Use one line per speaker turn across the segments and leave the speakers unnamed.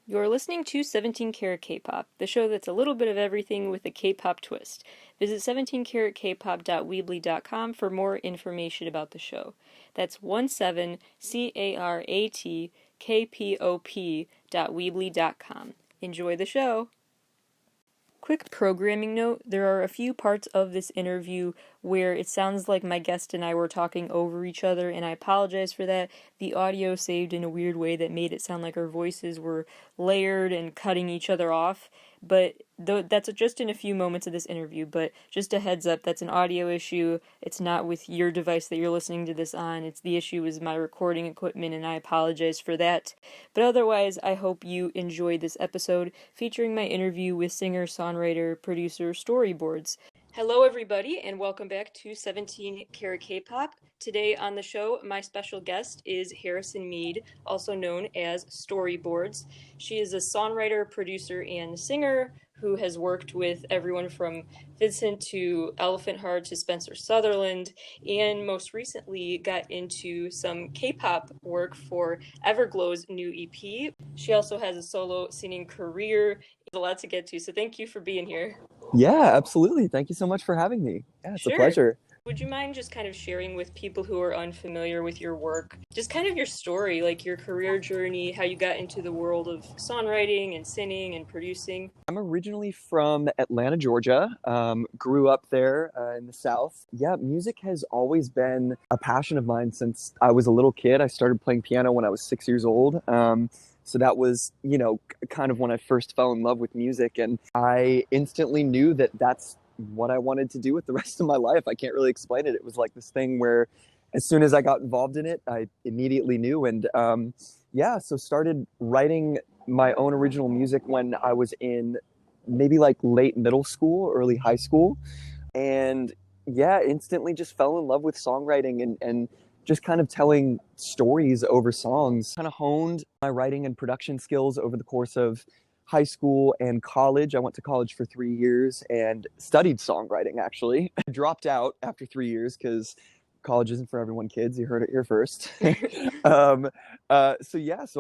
You're listening to 17 Carat K-Pop, the show that's a little bit of everything with a K-pop twist. Visit 17caratkpop.weebly.com for more information about the show. That's 17caratkpop.weebly.com. Enjoy the show! Quick programming note, there are a few parts of this interview where it sounds like my guest and I were talking over each other, and I apologize for that. The audio saved in a weird way that made it sound like our voices were layered and cutting each other off, but that's just in a few moments of this interview, but just a heads up, that's an audio issue. It's not with your device that you're listening to this on. The issue is my recording equipment, and I apologize for that. But otherwise, I hope you enjoyed this episode featuring my interview with singer, songwriter, producer, Storyboards. Hello, everybody, and welcome back to 17 Carat K-Pop. Today on the show, my special guest is Harrison Mead, also known as Storyboards. She is a songwriter, producer, and singer who has worked with everyone from Vincent to Elephant Heart to Spencer Sutherland, and most recently got into some K-pop work for Everglow's new EP. She also has a solo singing career. There's a lot to get to, so thank you for being here.
Yeah, absolutely. Thank you so much for having me. Yeah, it's a pleasure.
Would you mind just kind of sharing with people who are unfamiliar with your work, just kind of your story, like your career journey, how you got into the world of songwriting and singing and producing?
I'm originally from Atlanta, Georgia. Grew up there in the South. Yeah, music has always been a passion of mine since I was a little kid. I started playing piano when I was 6 years old. So that was, kind of when I first fell in love with music. And I instantly knew that that's what I wanted to do with the rest of my life. I can't really explain it. It was like this thing where as soon as I got involved in it, I immediately knew. And so started writing my own original music when I was in maybe like late middle school, early high school. And instantly just fell in love with songwriting and just kind of telling stories over songs. Kind of honed my writing and production skills over the course of high school and college. I went to college for 3 years and studied songwriting, actually. I dropped out after 3 years because college isn't for everyone, kids. You heard it here first. So I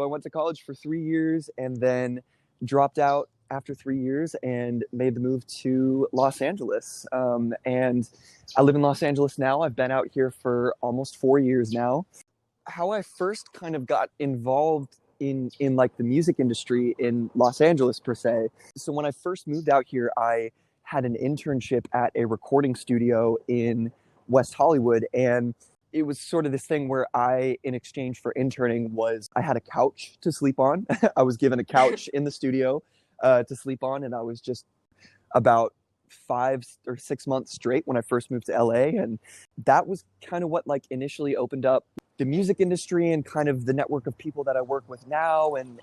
went to college for 3 years and then dropped out after 3 years and made the move to Los Angeles. And I live in Los Angeles now. I've been out here for almost 4 years now. How I first kind of got involved in like the music industry in Los Angeles per se. So when I first moved out here, I had an internship at a recording studio in West Hollywood. And it was sort of this thing where in exchange for interning I had a couch to sleep on. I was given a couch in the studio to sleep on. And I was just about 5 or 6 months straight when I first moved to LA. And that was kind of what like initially opened up the music industry and kind of the network of people that I work with now and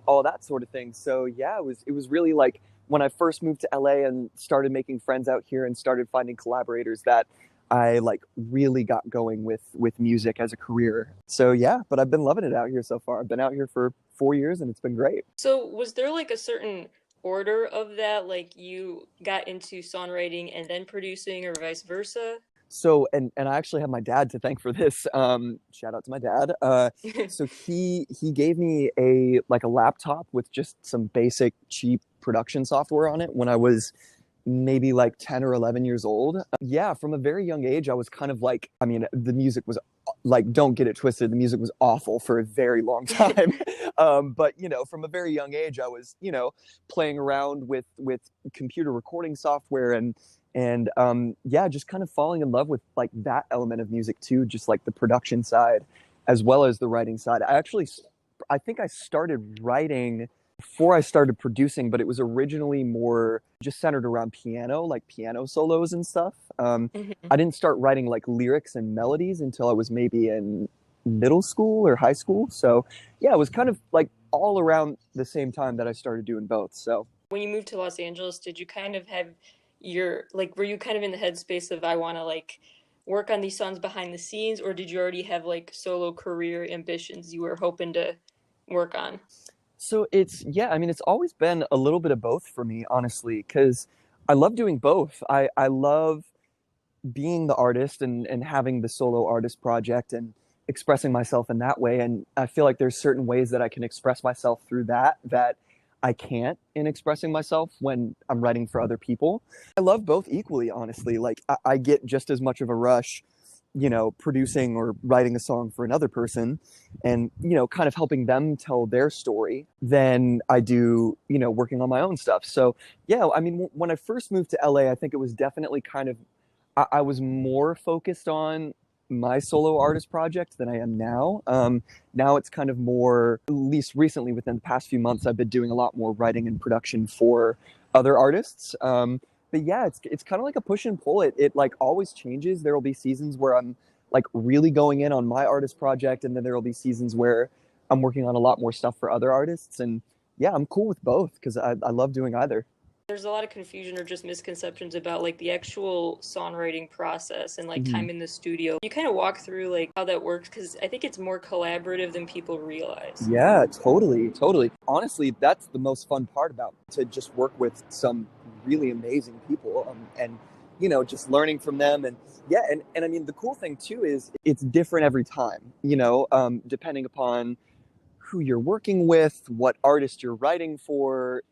all that sort of thing. So yeah, it was really like when I first moved to LA and started making friends out here and started finding collaborators that I like really got going with music as a career. So yeah, but I've been loving it out here so far. I've been out here for 4 years and it's been great.
So was there like a certain order of that? Like you got into songwriting and then producing or vice versa?
So, and I actually have my dad to thank for this. Shout out to my dad. So he gave me a laptop with just some basic cheap production software on it when I was maybe like 10 or 11 years old. Yeah, from a very young age, I was kind of like, I mean, the music was like, don't get it twisted, the music was awful for a very long time. But, from a very young age, I was, playing around with computer recording software and just kind of falling in love with like that element of music too, just like the production side as well as the writing side. I think I started writing before I started producing, but it was originally more just centered around piano, like piano solos and stuff. I didn't start writing like lyrics and melodies until I was maybe in middle school or high school. So yeah, it was kind of like all around the same time that I started doing both. So
when you moved to Los Angeles, did you kind of have were you kind of in the headspace of I want to like work on these songs behind the scenes, or did you already have like solo career ambitions you were hoping to work on?
So it's always been a little bit of both for me, honestly, because I love doing both. I love being the artist and having the solo artist project and expressing myself in that way. And I feel like there's certain ways that I can express myself through that I can't in expressing myself when I'm writing for other people. I love both equally, honestly. Like I get just as much of a rush, producing or writing a song for another person and, kind of helping them tell their story than I do, working on my own stuff. So, yeah, I mean, when I first moved to LA, I think it was definitely kind of, I was more focused on my solo artist project than I am now. Now it's kind of more, at least recently within the past few months, I've been doing a lot more writing and production for other artists. But yeah, it's kind of like a push and pull. It like always changes. There will be seasons where I'm like really going in on my artist project, and then there will be seasons where I'm working on a lot more stuff for other artists. And yeah, I'm cool with both because I love doing either.
There's a lot of confusion or just misconceptions about like the actual songwriting process and like
Mhm.
time in the studio. You kind of walk through like how that works because I think it's more collaborative than people realize.
Yeah, totally, totally. Honestly, that's the most fun part about it, to just work with some really amazing people, and just learning from them. And yeah, and I mean the cool thing too is it's different every time. Depending upon who you're working with, what artist you're writing for,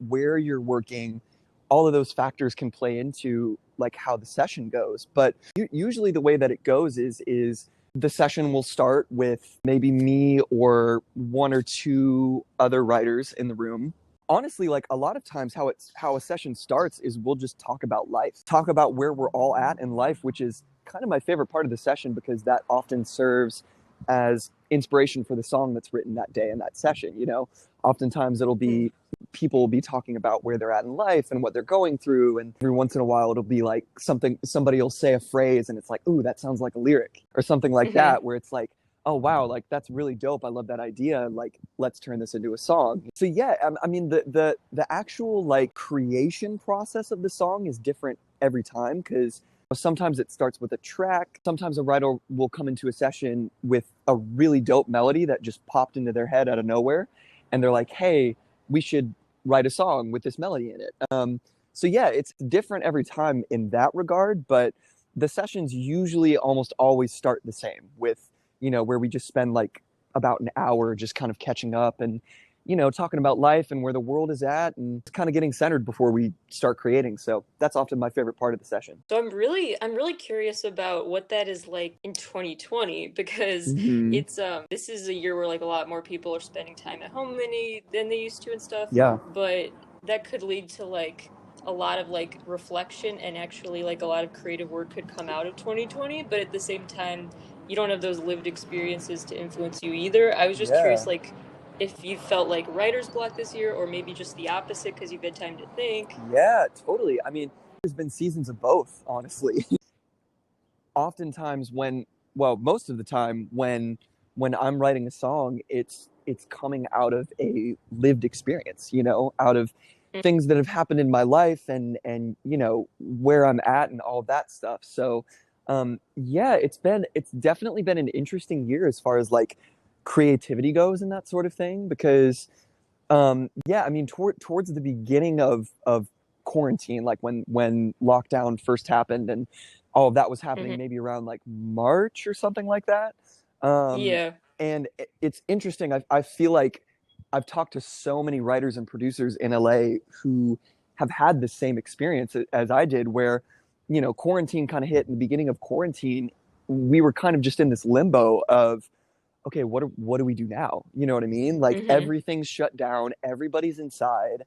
where you're working, all of those factors can play into like how the session goes. But usually the way that it goes is the session will start with maybe me or one or two other writers in the room. Honestly, like a lot of times how a session starts is we'll just talk about life, talk about where we're all at in life, which is kind of my favorite part of the session because that often serves as inspiration for the song that's written that day in that session. Oftentimes it'll be people will be talking about where they're at in life and what they're going through, and every once in a while it'll be like somebody will say a phrase and it's like, ooh, that sounds like a lyric or something like
Mm-hmm.
that, where it's like, oh wow, like that's really dope, I love that idea, like let's turn this into a song. So yeah, I mean the actual like creation process of the song is different every time because sometimes it starts with a track. Sometimes a writer will come into a session with a really dope melody that just popped into their head out of nowhere. And they're like, hey, we should write a song with this melody in it. So yeah, it's different every time in that regard, but the sessions usually almost always start the same with, where we just spend like about an hour just kind of catching up and talking about life and where the world is at and kind of getting centered before we start creating. So that's often my favorite part of the session.
So I'm really curious about what that is like in 2020 because
Hmm.
it's this is a year where like a lot more people are spending time at home than they used to and stuff,
Yeah.
but that could lead to like a lot of like reflection and actually like a lot of creative work could come out of 2020, but at the same time you don't have those lived experiences to influence you either. I was just
Yeah.
curious like if you felt like writer's block this year or maybe just the opposite because you've had time to think.
Yeah, totally. I mean, there's been seasons of both, honestly. Oftentimes most of the time when I'm writing a song, it's coming out of a lived experience, out of things that have happened in my life and where I'm at and all that stuff. So yeah, it's definitely been an interesting year as far as like creativity goes and that sort of thing because yeah, I mean, towards the beginning of quarantine, like when lockdown first happened and all of that was happening,
Mhm.
maybe around like March or something like that. Um,
Yeah.
and it's interesting. I feel like I've talked to so many writers and producers in LA who have had the same experience as I did, where quarantine kind of hit in the beginning of quarantine. We were kind of just in this limbo of okay, what do we do now? You know what I mean? Like
Mhm.
everything's shut down, everybody's inside.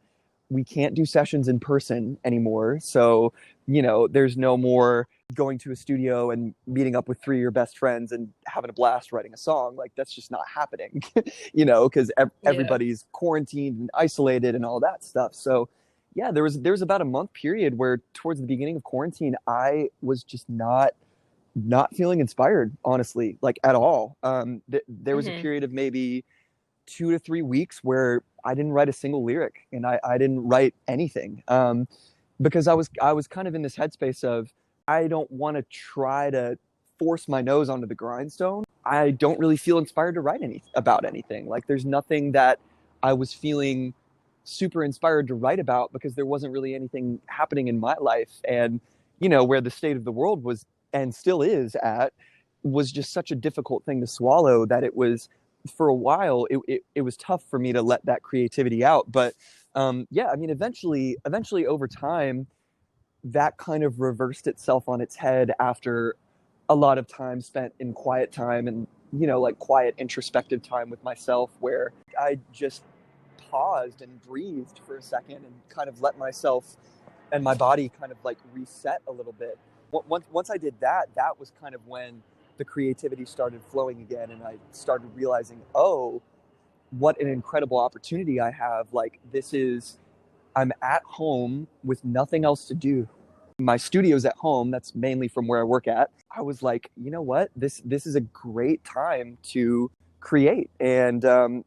We can't do sessions in person anymore. So, there's no more going to a studio and meeting up with three of your best friends and having a blast writing a song. Like that's just not happening, because
Yeah.
everybody's quarantined and isolated and all that stuff. So, yeah, there was about a month period where towards the beginning of quarantine, I was just not feeling inspired, honestly, like at all. There was a
Mhm.
period of maybe 2 to 3 weeks where I didn't write a single lyric and I didn't write anything because I was kind of in this headspace of I don't want to try to force my nose onto the grindstone. I don't really feel inspired to write about anything. Like there's nothing that I was feeling super inspired to write about because there wasn't really anything happening in my life and where the state of the world was and still is at. was just such a difficult thing to swallow that it was, for a while, it was tough for me to let that creativity out. But yeah, I mean, eventually over time, that kind of reversed itself on its head after a lot of time spent in quiet time and, like quiet introspective time with myself, where I just paused and breathed for a second and kind of let myself and my body kind of like reset a little bit. Once I did that, that was kind of when the creativity started flowing again, and I started realizing, oh, what an incredible opportunity I have. Like, I'm at home with nothing else to do. My studio's at home. That's mainly from where I work at. I was like, you know what? This is a great time to create. And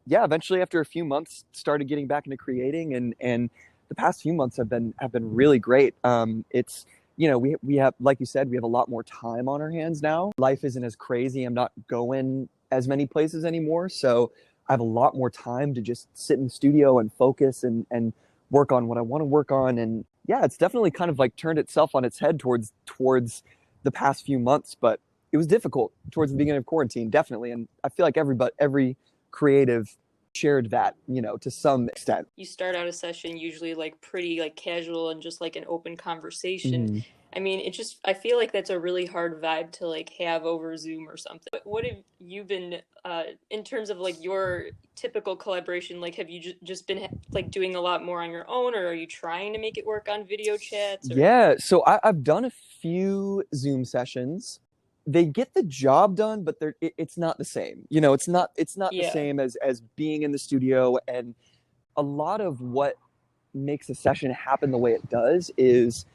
yeah, eventually after a few months, started getting back into creating, and the past few months have been really great. It's we have, like you said, we have a lot more time on our hands now. Life isn't as crazy. I'm not going as many places anymore, so I have a lot more time to just sit in the studio and focus and work on what I want to work on. And yeah, it's definitely kind of like turned itself on its head towards the past few months, but it was difficult towards the beginning of quarantine, definitely. And I feel like every creative shared that, to some extent.
You start out a session usually like pretty like casual and just like an open conversation.
Mhm.
I mean, I feel like that's a really hard vibe to like have over Zoom or something. But what have you been, in terms of like your typical collaboration? Like, have you just been like doing a lot more on your own, or are you trying to make it work on video chats? Or
Yeah, so I've done a few Zoom sessions. They get the job done, but it's not the same. It's not the
yeah.
same as being in the studio. And a lot of what makes a session happen the way it does is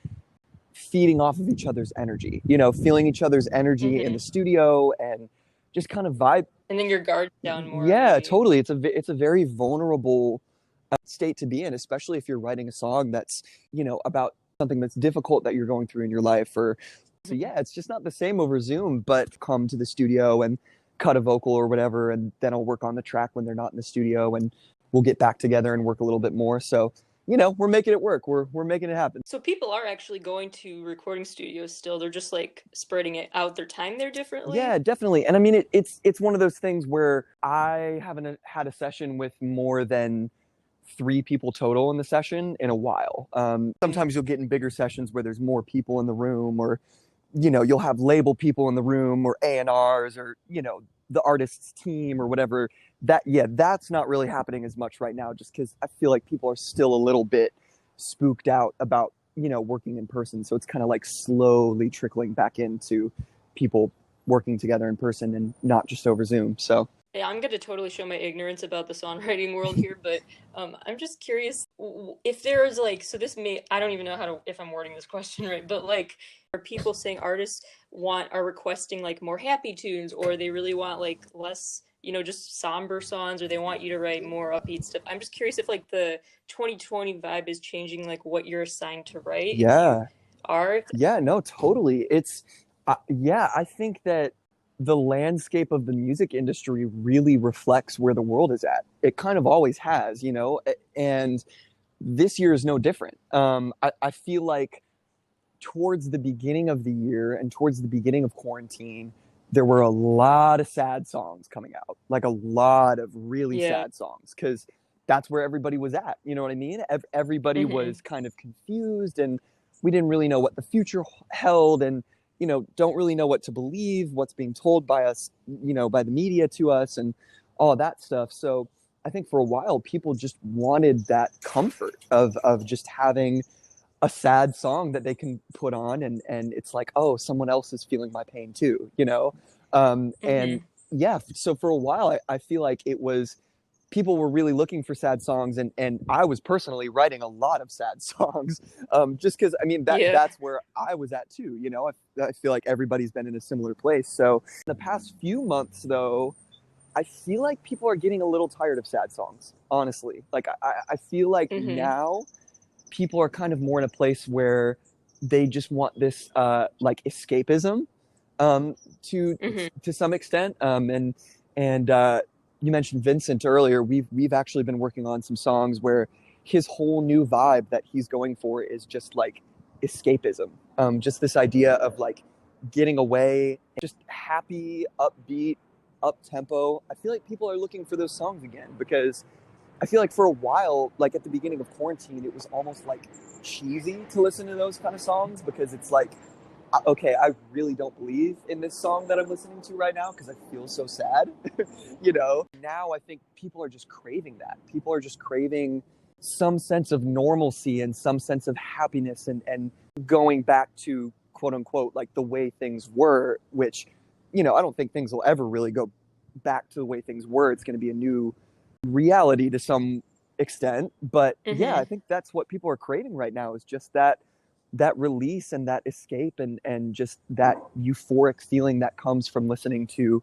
feeding off of each other's energy. Feeling each other's energy in
hmm
the studio and just kind of vibe.
And then your guard's down more,
Yeah,
maybe.
totally. It's a very vulnerable state to be in, especially if you're writing a song that's, about something that's difficult that you're going through in your life. Or so
Mhm.
yeah, it's just not the same over Zoom. But come to the studio and cut a vocal or whatever, and then I'll work on the track when they're not in the studio, and we'll get back together and work a little bit more. So we're making it work. We're making it happen.
So people are actually going to recording studios still. They're just like spreading it out their time there differently.
Yeah, definitely. And I mean, it's one of those things where I haven't had a session with more than three people total in the session in a while. Sometimes you'll get in bigger sessions where there's more people in the room, or you'll have label people in the room, or A&Rs, or the artist's team or whatever. That's not really happening as much right now, just because I feel like people are still a little bit spooked out about working in person. So it's kind of like slowly trickling back into people working together in person and not just over Zoom. So
Yeah, I'm going to totally show my ignorance about the songwriting world here, but I'm just curious if there's like, so this may, I don't even know how to, if I'm wording this question right, but like, are people saying artists are requesting like more happy tunes, or they really want like less, just somber songs, or they want you to write more upbeat stuff? I'm just curious if like the 2020 vibe is changing like what you're assigned to write, if you
yeah,
are.
yeah, no, totally. Yeah, I think that the landscape of the music industry really reflects where the world is at. It kind of always has, and this year is no different. I feel like towards the beginning of the year and towards the beginning of quarantine, there were a lot of sad songs coming out, like a lot of really
Yeah.
sad songs, because that's where everybody was at. You know what I mean? Everybody
hmm
was kind of confused, and we didn't really know what the future held, and don't really know what to believe, what's being told by us, by the media to us, and all of that stuff. So I think for a while, people just wanted that comfort of just having a sad song that they can put on, and it's like, oh, someone else is feeling my pain too, and
hmm
yeah, so for a while I feel like it was, people were really looking for sad songs, and I was personally writing a lot of sad songs, just because I mean
Yeah.
that's where I was at too. I feel like everybody's been in a similar place. So in the past few months though, I feel like people are getting a little tired of sad songs, honestly. Like I feel like
hmm
now people are kind of more in a place where they just want this like escapism, um, to
hmm
to some extent. And you mentioned Vincent earlier. We've actually been working on some songs where his whole new vibe that he's going for is just like escapism. Just this idea of like getting away just happy, upbeat, up tempo. I feel like people are looking for those songs again because I feel like for a while, like at the beginning of quarantine, it was almost like cheesy to listen to those kind of songs because it's like, okay, I really don't believe in this song that I'm listening to right now because I feel so sad, you know? Now I think people are just craving that. People are just craving some sense of normalcy and some sense of happiness and going back to quote unquote, like the way things were, which, you know, I don't think things will ever really go back to the way things were. It's going to be a new reality to some extent. But yeah, I think that's what people are craving right now is just that release and that escape and just that euphoric feeling that comes from listening to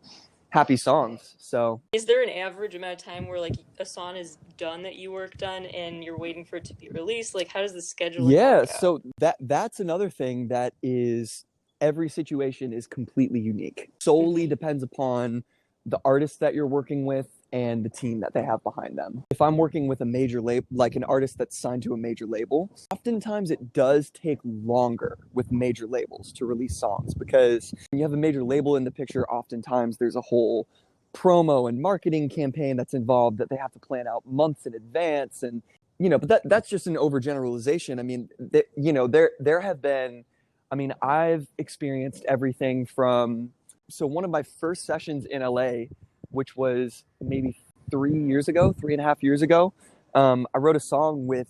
happy songs. So
is there an average amount of time where like a song is done that you worked on and you're waiting for it to be released? Like how does the scheduling
yeah,
work out?
so that's another thing that is every situation is completely unique. Solely depends upon the artist that you're working with and the team that they have behind them. If I'm working with a major label, like an artist that's signed to a major label, oftentimes it does take longer with major labels to release songs because when you have a major label in the picture, oftentimes there's a whole promo and marketing campaign that's involved that they have to plan out months in advance. And, you know, but that's just an overgeneralization. I mean, you know, there have been, I mean, I've experienced everything from, so one of my first sessions in LA, which was maybe 3.5 years ago, I wrote a song with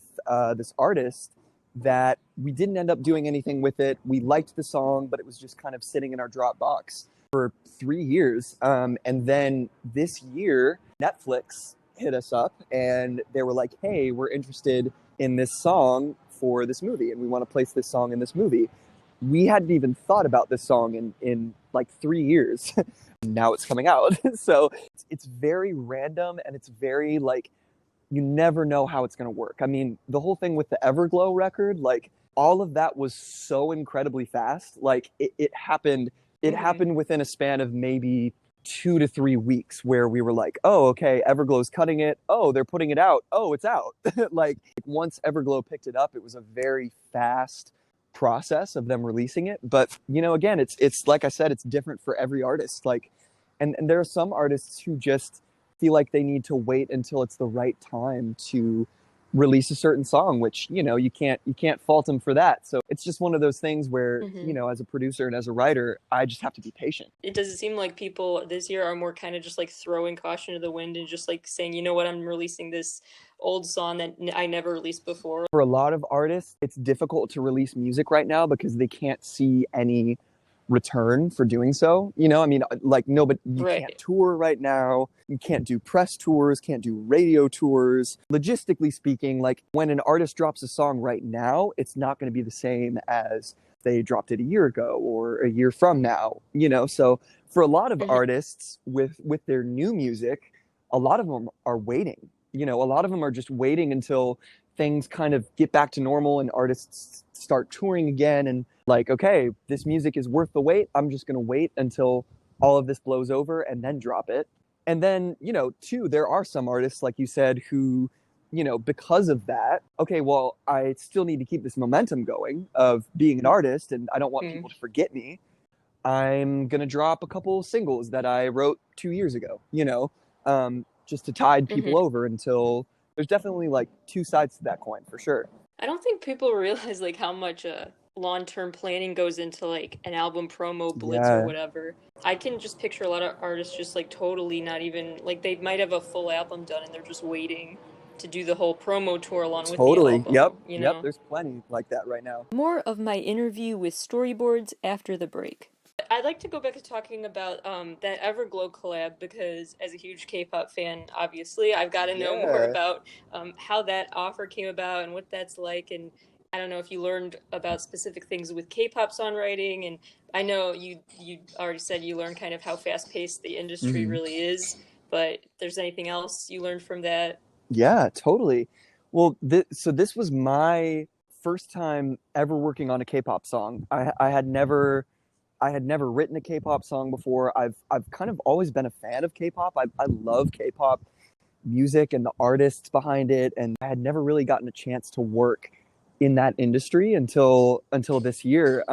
this artist that we didn't end up doing anything with it. We liked the song, but it was just kind of sitting in our Dropbox for 3 years. And then this year, Netflix hit us up and they were like, hey, we're interested in this song for this movie and we want to place this song in this movie. We hadn't even thought about this song in like 3 years. Now it's coming out. So it's very random and it's very like, you never know how it's going to work. I mean, the whole thing with the Everglow record, like all of that was so incredibly fast. Like it happened within a span of maybe 2 to 3 weeks where we were like, oh, okay, Everglow's cutting it. Oh, they're putting it out. Oh, it's out. Like once Everglow picked it up, it was a very fast process of them releasing it. But you know, again, it's like I said, it's different for every artist. Like, and there are some artists who just feel like they need to wait until it's the right time to release a certain song, which, you know, you can't fault them for that. So it's just one of those things where, you know, as a producer and as a writer, I just have to be patient.
It does it seem like people this year are more kind of just like throwing caution to the wind and just like saying, you know what, I'm releasing this old song that I never released before.
For a lot of artists, it's difficult to release music right now because they can't see any return for doing so. You know, I mean, like nobody, you can't tour right now. You can't do press tours, can't do radio tours. Logistically speaking, like when an artist drops a song right now, it's not going to be the same as they dropped it a year ago or a year from now, you know? So for a lot of artists with their new music, a lot of them are waiting. You know, a lot of them are just waiting until things kind of get back to normal and artists start touring again and like, okay, this music is worth the wait. I'm just going to wait until all of this blows over and then drop it. And then, you know, too, there are some artists, like you said, who, you know, because of that, okay, well, I still need to keep this momentum going of being an artist and I don't want people to forget me. I'm going to drop a couple singles that I wrote 2 years ago, you know, just to tide people over until there's definitely like two sides to that coin for sure.
I don't think people realize like how much long-term planning goes into like an album promo blitz or
Yeah,
whatever. I can just picture a lot of artists just like totally not even like they might have a full album done and they're just waiting to do the whole promo tour along with the
totally. Yep.
album, you
Yep.
know?
There's plenty like that right now.
More of my interview with Storyboards after the break. I'd like to go back to talking about that Everglow collab because, as a huge K-pop fan, obviously, I've got to know more
Yeah.
about how that offer came about and what that's like. And I don't know if you learned about specific things with K-pop songwriting. And I know you already said you learned kind of how fast-paced the industry
Mhm.
really is. But if there's anything else you learned from that?
Yeah, totally. Well, so this was my first time ever working on a K-pop song. I had never written a K-pop song before. I've kind of always been a fan of K-pop. I love K-pop music and the artists behind it, and I had never really gotten a chance to work in that industry until this year.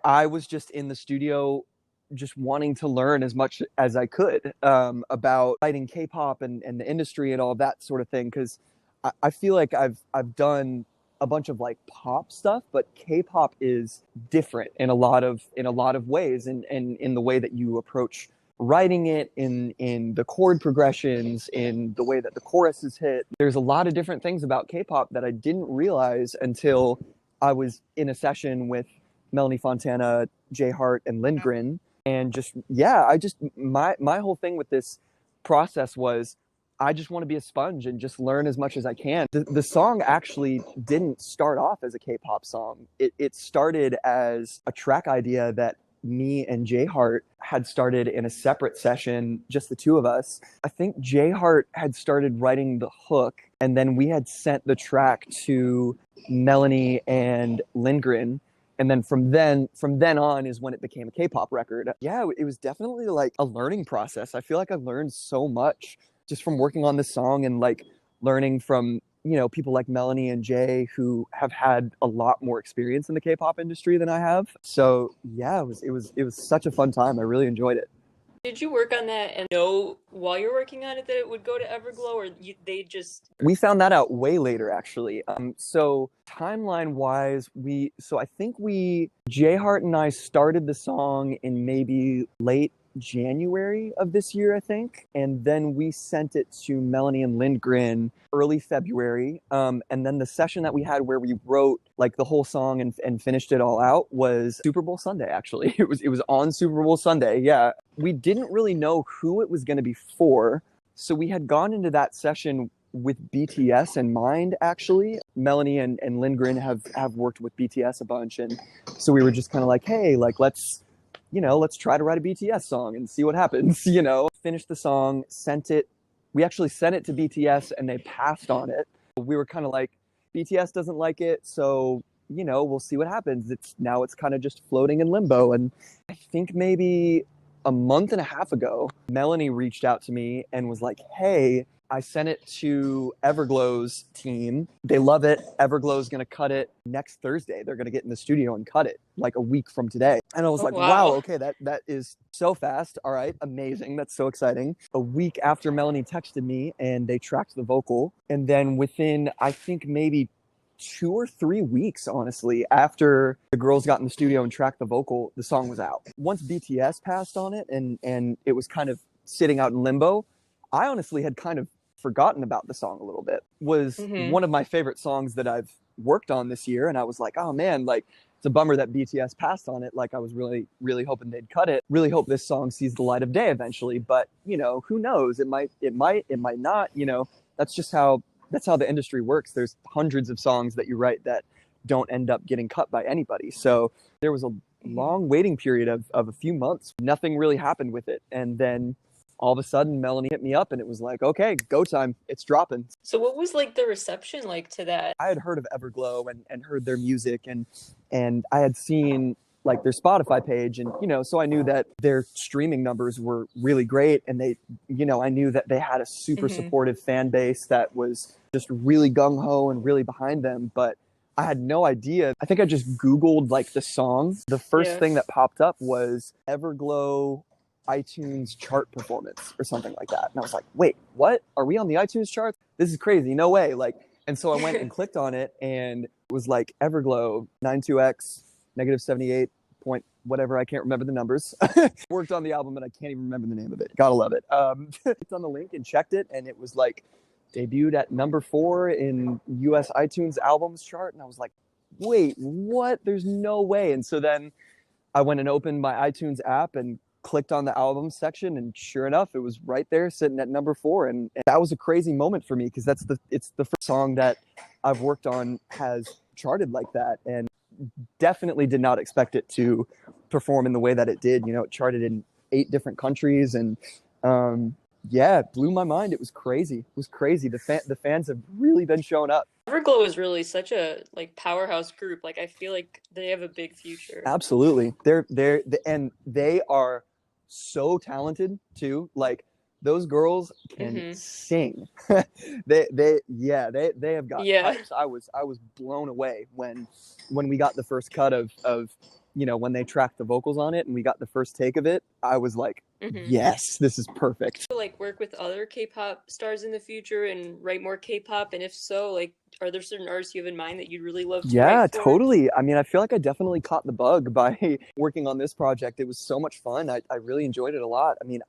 I was just in the studio just wanting to learn as much as I could about writing K-pop and the industry and all that sort of thing. Because I feel like I've done a bunch of like pop stuff, but K-pop is different in a lot of ways, and in the way that you approach writing it, in the chord progressions, in the way that the chorus is hit. There's a lot of different things about K-pop that I didn't realize until I was in a session with Melanie Fontana, Jay Hart, and Lindgren. And just, yeah, my whole thing with this process was I just want to be a sponge and just learn as much as I can. The song actually didn't start off as a K-pop song. It started as a track idea that me and Jay Hart had started in a separate session, just the two of us. I think Jay Hart had started writing the hook, and then we had sent the track to Melanie and Lindgren. And then from then on is when it became a K-pop record. Yeah, it was definitely like a learning process. I feel like I learned so much just from working on this song, and like learning from, you know, people like Melanie and Jay who have had a lot more experience in the K-pop industry than I have. So yeah, it was such a fun time. I really enjoyed it.
Did you work on that and know while you're working on it that it would go to Everglow, or they just...
We found that out way later, actually. So timeline wise, I think Jay Hart and I started the song in maybe late January of this year, I think. And then we sent it to Melanie and Lindgren early February. And then the session that we had where we wrote like the whole song and finished it all out was Super Bowl Sunday, actually. It was on Super Bowl Sunday. Yeah. We didn't really know who it was going to be for. So we had gone into that session with BTS in mind, actually. Melanie and Lindgren have worked with BTS a bunch. And so we were just kind of like, hey, like, let's try to write a BTS song and see what happens, Finished the song, sent it. We actually sent it to BTS and they passed on it. We were kind of like, BTS doesn't like it, so, we'll see what happens. It's kind of just floating in limbo. And I think maybe a month and a half ago, Melanie reached out to me and was like, hey, I sent it to Everglow's team. They love it. Everglow's going to cut it next Thursday. They're going to get in the studio and cut it like a week from today. And I was wow, okay, that is so fast. All right, amazing. That's so exciting. A week after Melanie texted me and they tracked the vocal. And then within, I think maybe 2 or 3 weeks, honestly, after the girls got in the studio and tracked the vocal, the song was out. Once BTS passed on it and it was kind of sitting out in limbo, I honestly had kind of forgotten about the song a little bit. Was one of my favorite songs that I've worked on this year. And I was like, oh man, like it's a bummer that BTS passed on it. Like I was really, really hoping they'd cut it. Really hope this song sees the light of day eventually. But, who knows? It might not, that's how the industry works. There's hundreds of songs that you write that don't end up getting cut by anybody. So there was a long waiting period of a few months. Nothing really happened with it. And then all of a sudden Melanie hit me up and it was like, okay, go time. It's dropping.
So what was like the reception like to that?
I had heard of Everglow and heard their music and I had seen like their Spotify page and, so I knew that their streaming numbers were really great. And they, I knew that they had a super supportive fan base that was just really gung ho and really behind them. But I had no idea. I think I just Googled like the song. The first thing that popped up was Everglow iTunes chart performance or something like that. And I was like, wait, what? Are we on the iTunes charts? This is crazy. No way. And so I went and clicked on it and it was like Everglow 92X -78 point whatever. I can't remember the numbers. Worked on the album and I can't even remember the name of it. Gotta love it. Clicked on the link and checked it and it was like debuted at number 4 in US iTunes albums chart. And I was like, wait, what? There's no way. And so then I went and opened my iTunes app and clicked on the album section and sure enough it was right there sitting at number 4 and that was a crazy moment for me because it's the first song that I've worked on has charted like that and definitely did not expect it to perform in the way that it did. It charted in 8 different countries and it blew my mind. It was crazy. The fans have really been showing up.
Everglow is really such a like powerhouse group. Like I feel like they have a big future.
Absolutely. And they are so talented too. Like those girls can sing. they have got pipes. I was blown away when we got the first cut of when they tracked the vocals on it and we got the first take of it, I was like,
Mm-hmm.
yes, this is perfect.
Like work with other K-pop stars in the future and write more K-pop? And if so, like, are there certain artists you have in mind that you'd really love to write
Yeah,
for?
totally. I mean, I feel like I definitely caught the bug by working on this project. It was so much fun. I really enjoyed it a lot. I mean,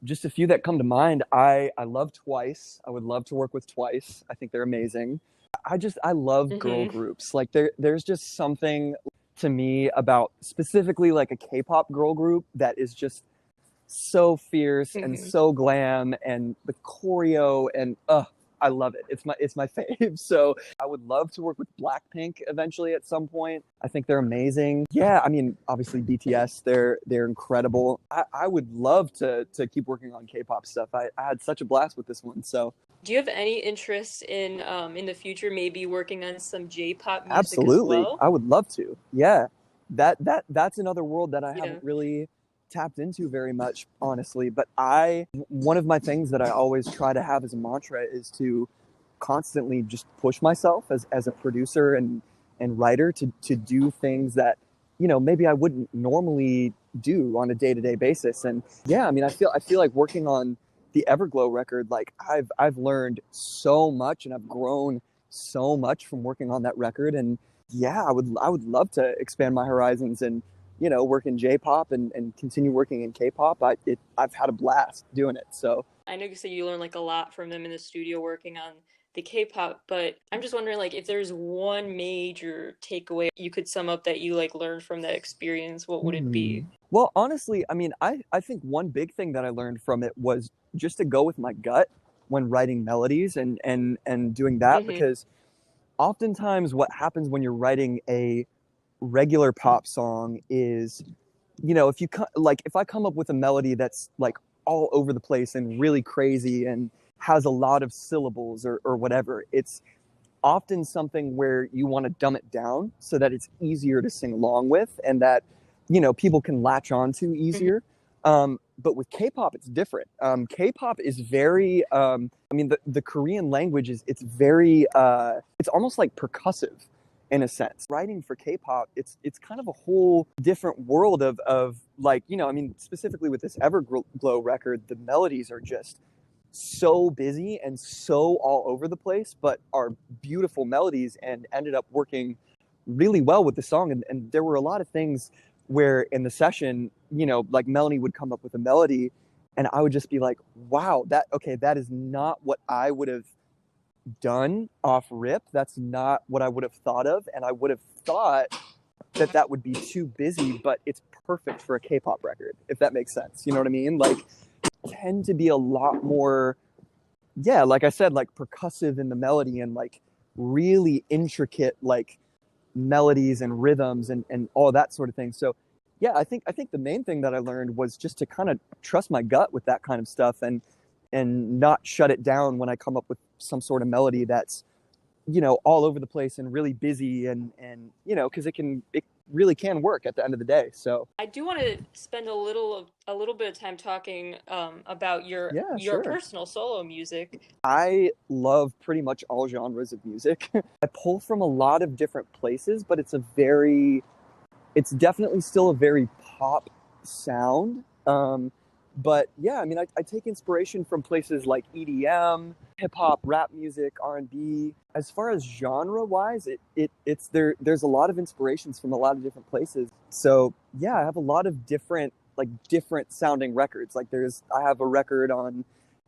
just a few that come to mind. I love Twice. I would love to work with Twice. I think they're amazing. I love girl
Mm-hmm.
groups. Like there's just something to me about specifically like a K-pop girl group that is just so fierce and
Mm-hmm.
so glam, and the choreo, and I love it. It's my fave. So I would love to work with Blackpink eventually at some point. I think they're amazing. Yeah, I mean, obviously BTS, they're incredible. I would love to keep working on K-pop stuff. I had such a blast with this one. So
Do you have any interest in the future maybe working on some J-pop music as
absolutely,
well?
I would love to. Yeah, that's another world that I
Yeah.
haven't really tapped into very much, honestly. But one of my things that I always try to have as a mantra is to constantly just push myself as a producer and writer to do things that maybe I wouldn't normally do on a day-to-day basis. And yeah, I mean, I feel like working on the Everglow record, like I've learned so much and I've grown so much from working on that record. And yeah, I would love to expand my horizons and work in J-pop and continue working in K-pop. I've had a blast doing it. So
I know you said you learned like a lot from them in the studio working on the K-pop, but I'm just wondering like if there's one major takeaway you could sum up that you like learned from that experience, what would it
Hmm.
be?
Well, honestly, I mean, I think one big thing that I learned from it was just to go with my gut when writing melodies and doing that,
Mm-hmm.
because oftentimes what happens when you're writing a regular pop song is, if I come up with a melody that's like all over the place and really crazy and has a lot of syllables or whatever, it's often something where you want to dumb it down so that it's easier to sing along with and that people can latch on to
Mm-hmm.
easier. But with K-pop, it's different. K-pop is very, I mean, the Korean language it's very, it's almost like percussive in a sense. Writing for K-pop, it's kind of a whole different world of like, I mean, specifically with this Everglow record, the melodies are just so busy and so all over the place, but are beautiful melodies and ended up working really well with the song. And there were a lot of things where in the session, like Melanie would come up with a melody and I would just be like, wow, that is not what I would have done off rip. That's not what I would have thought of. And I would have thought that would be too busy, but it's perfect for a K-pop record, if that makes sense. You know what I mean? Like, tend to be a lot more, yeah, like I said, like percussive in the melody and like really intricate like melodies and rhythms and all that sort of thing. So yeah, I think the main thing that I learned was just to kind of trust my gut with that kind of stuff and not shut it down when I come up with some sort of melody that's all over the place and really busy and because it really can work at the end of the day. So
I do want to spend a little bit of time talking about
yeah,
your
sure.
personal solo music.
I love pretty much all genres of music. I pull from a lot of different places, but it's definitely still a very pop sound. But yeah, I mean, I take inspiration from places like EDM, hip hop, rap music, R&B. As far as genre wise, it's there's a lot of inspirations from a lot of different places. So yeah, I have a lot of different sounding records. Like I have a record on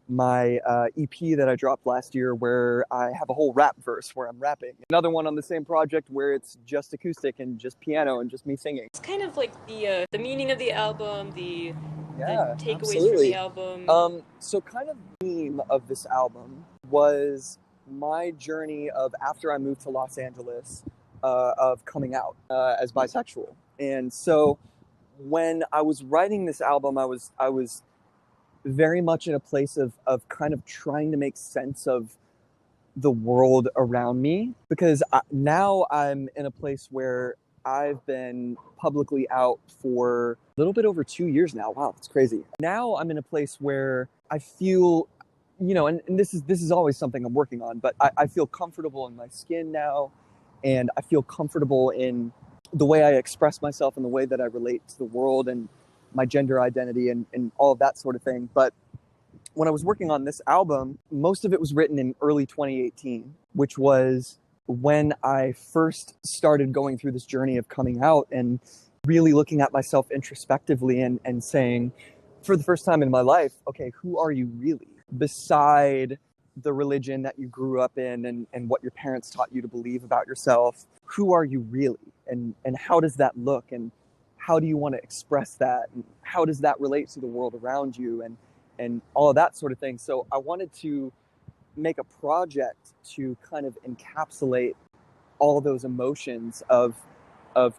my EP that I dropped last year where I have a whole rap verse where I'm rapping. Another one on the same project where it's just acoustic and just piano and just me singing.
It's kind of like the meaning of the album, the
Yeah,
takeaways from the
absolutely.
album.
So kind of the theme of this album was my journey of after I moved to Los Angeles, of coming out as bisexual. And so when I was writing this album, I was very much in a place of kind of trying to make sense of the world around me because now I'm in a place where I've been publicly out for a little bit over 2 years now. Wow, that's crazy. Now I'm in a place where I feel, and this is always something I'm working on, but I feel comfortable in my skin now, and I feel comfortable in the way I express myself and the way that I relate to the world and my gender identity and all of that sort of thing. But when I was working on this album, most of it was written in early 2018, which was when I first started going through this journey of coming out and really looking at myself introspectively and saying, for the first time in my life, okay, who are you really? Beside the religion that you grew up in and what your parents taught you to believe about yourself, who are you really? And how does that look? And how do you want to express that? And how does that relate to the world around you? And all of that sort of thing. So I wanted to make a project to kind of encapsulate all those emotions of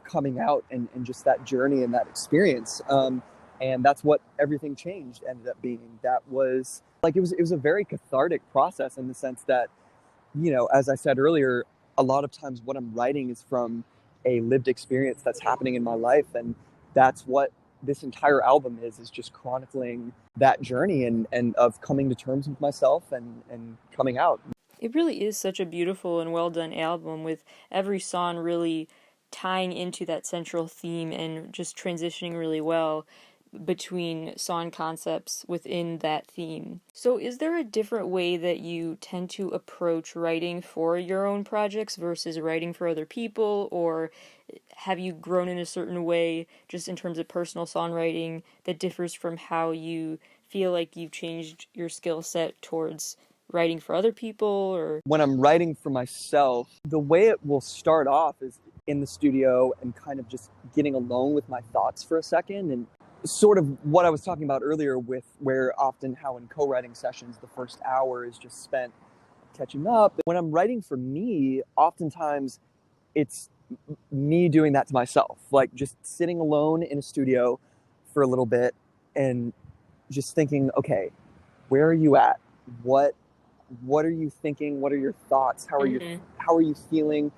coming out and just that journey and that experience. And that's what Everything Changed ended up being. That was like, it was a very cathartic process in the sense that, you know, as I said earlier, a lot of times what I'm writing is from a lived experience that's happening in my life. And that's what this entire album is just chronicling that journey and of coming to terms with myself and coming out.
It really is such a beautiful and well done album, with every song really tying into that central theme and just transitioning really well between song concepts within that theme. So, is there a different way that you tend to approach writing for your own projects versus writing for other people, or have you grown in a certain way just in terms of personal songwriting that differs from how you feel like you've changed your skill set towards writing for other people? Or
when I'm writing for myself, the way it will start off is in the studio and kind of just getting alone with my thoughts for a second, and sort of what I was talking about earlier with where often how in co-writing sessions the first hour is just spent catching up. When I'm writing for me, oftentimes it's me doing that to myself, like just sitting alone in a studio for a little bit and just thinking, okay, where are you at? What are you thinking? What are your thoughts? How are you feeling?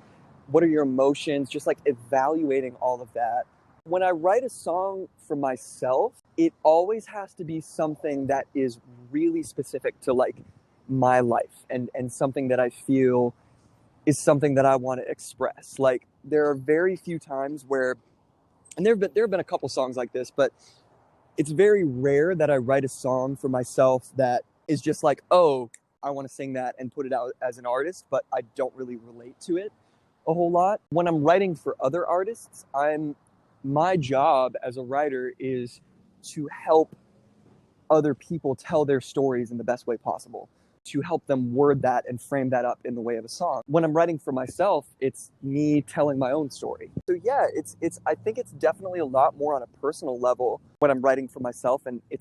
What are your emotions? Just like evaluating all of that. When I write a song for myself, it always has to be something that is really specific to like my life and something that I feel is something that I want to express. Like there are very few times where, and there have been a couple songs like this, but it's very rare that I write a song for myself that is just like, oh, I want to sing that and put it out as an artist, but I don't really relate to it a whole lot. When I'm writing for other artists, my job as a writer is to help other people tell their stories in the best way possible, to help them word that and frame that up in the way of a song. When I'm writing for myself, it's me telling my own story. So yeah, I think it's definitely a lot more on a personal level when I'm writing for myself, and it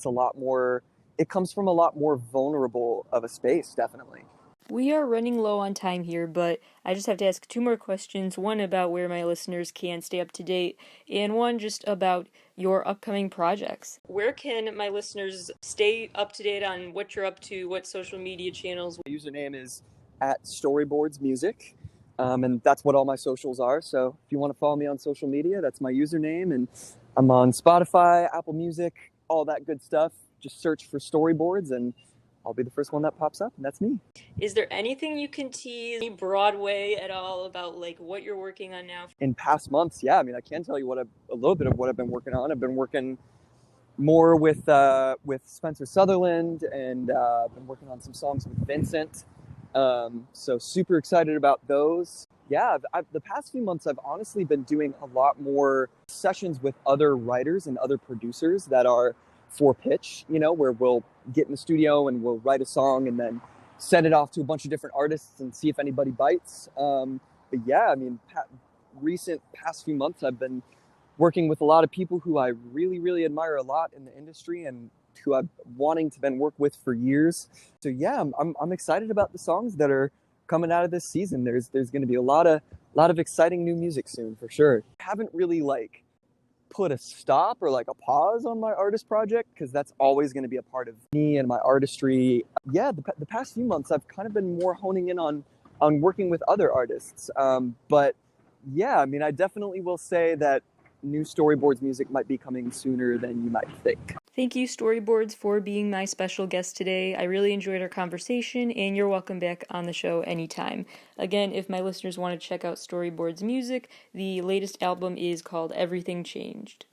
comes from a lot more vulnerable of a space, definitely.
we are running low on time here, but I just have to ask two more questions. One about where my listeners can stay up to date, and one just about your upcoming projects. Where can my listeners stay up to date on what you're up to, what social media channels?
My username is at STORYBOARDS Music, and that's what all my socials are. So if you want to follow me on social media, that's my username, and I'm on Spotify, Apple Music, all that good stuff. Just search for Storyboards and I'll be the first one that pops up, and that's me.
Is there anything you can tease, any Broadway at all, about like what you're working on now?
In past months, yeah, I mean, I can tell you a little bit of what I've been working on. I've been working more with Spencer Sutherland, and I've been working on some songs with Vincent. So super excited about those. Yeah, the past few months, I've honestly been doing a lot more sessions with other writers and other producers that are for pitch, you know, where we'll get in the studio and we'll write a song and then send it off to a bunch of different artists and see if anybody bites. But yeah, I mean, past few months, I've been working with a lot of people who I really, really admire a lot in the industry and who I've wanting to work with for years. So yeah, I'm excited about the songs that are coming out of this season. There's going to be a lot of exciting new music soon for sure. I haven't really like put a stop or like a pause on my artist project because that's always going to be a part of me and my artistry. Yeah, the past few months I've kind of been more honing in on working with other artists. But yeah, I mean, I definitely will say that new Storyboards music might be coming sooner than you might think.
Thank you, Storyboards, for being my special guest today. I really enjoyed our conversation, and you're welcome back on the show anytime. Again, if my listeners want to check out Storyboards' music, the latest album is called Everything Changed.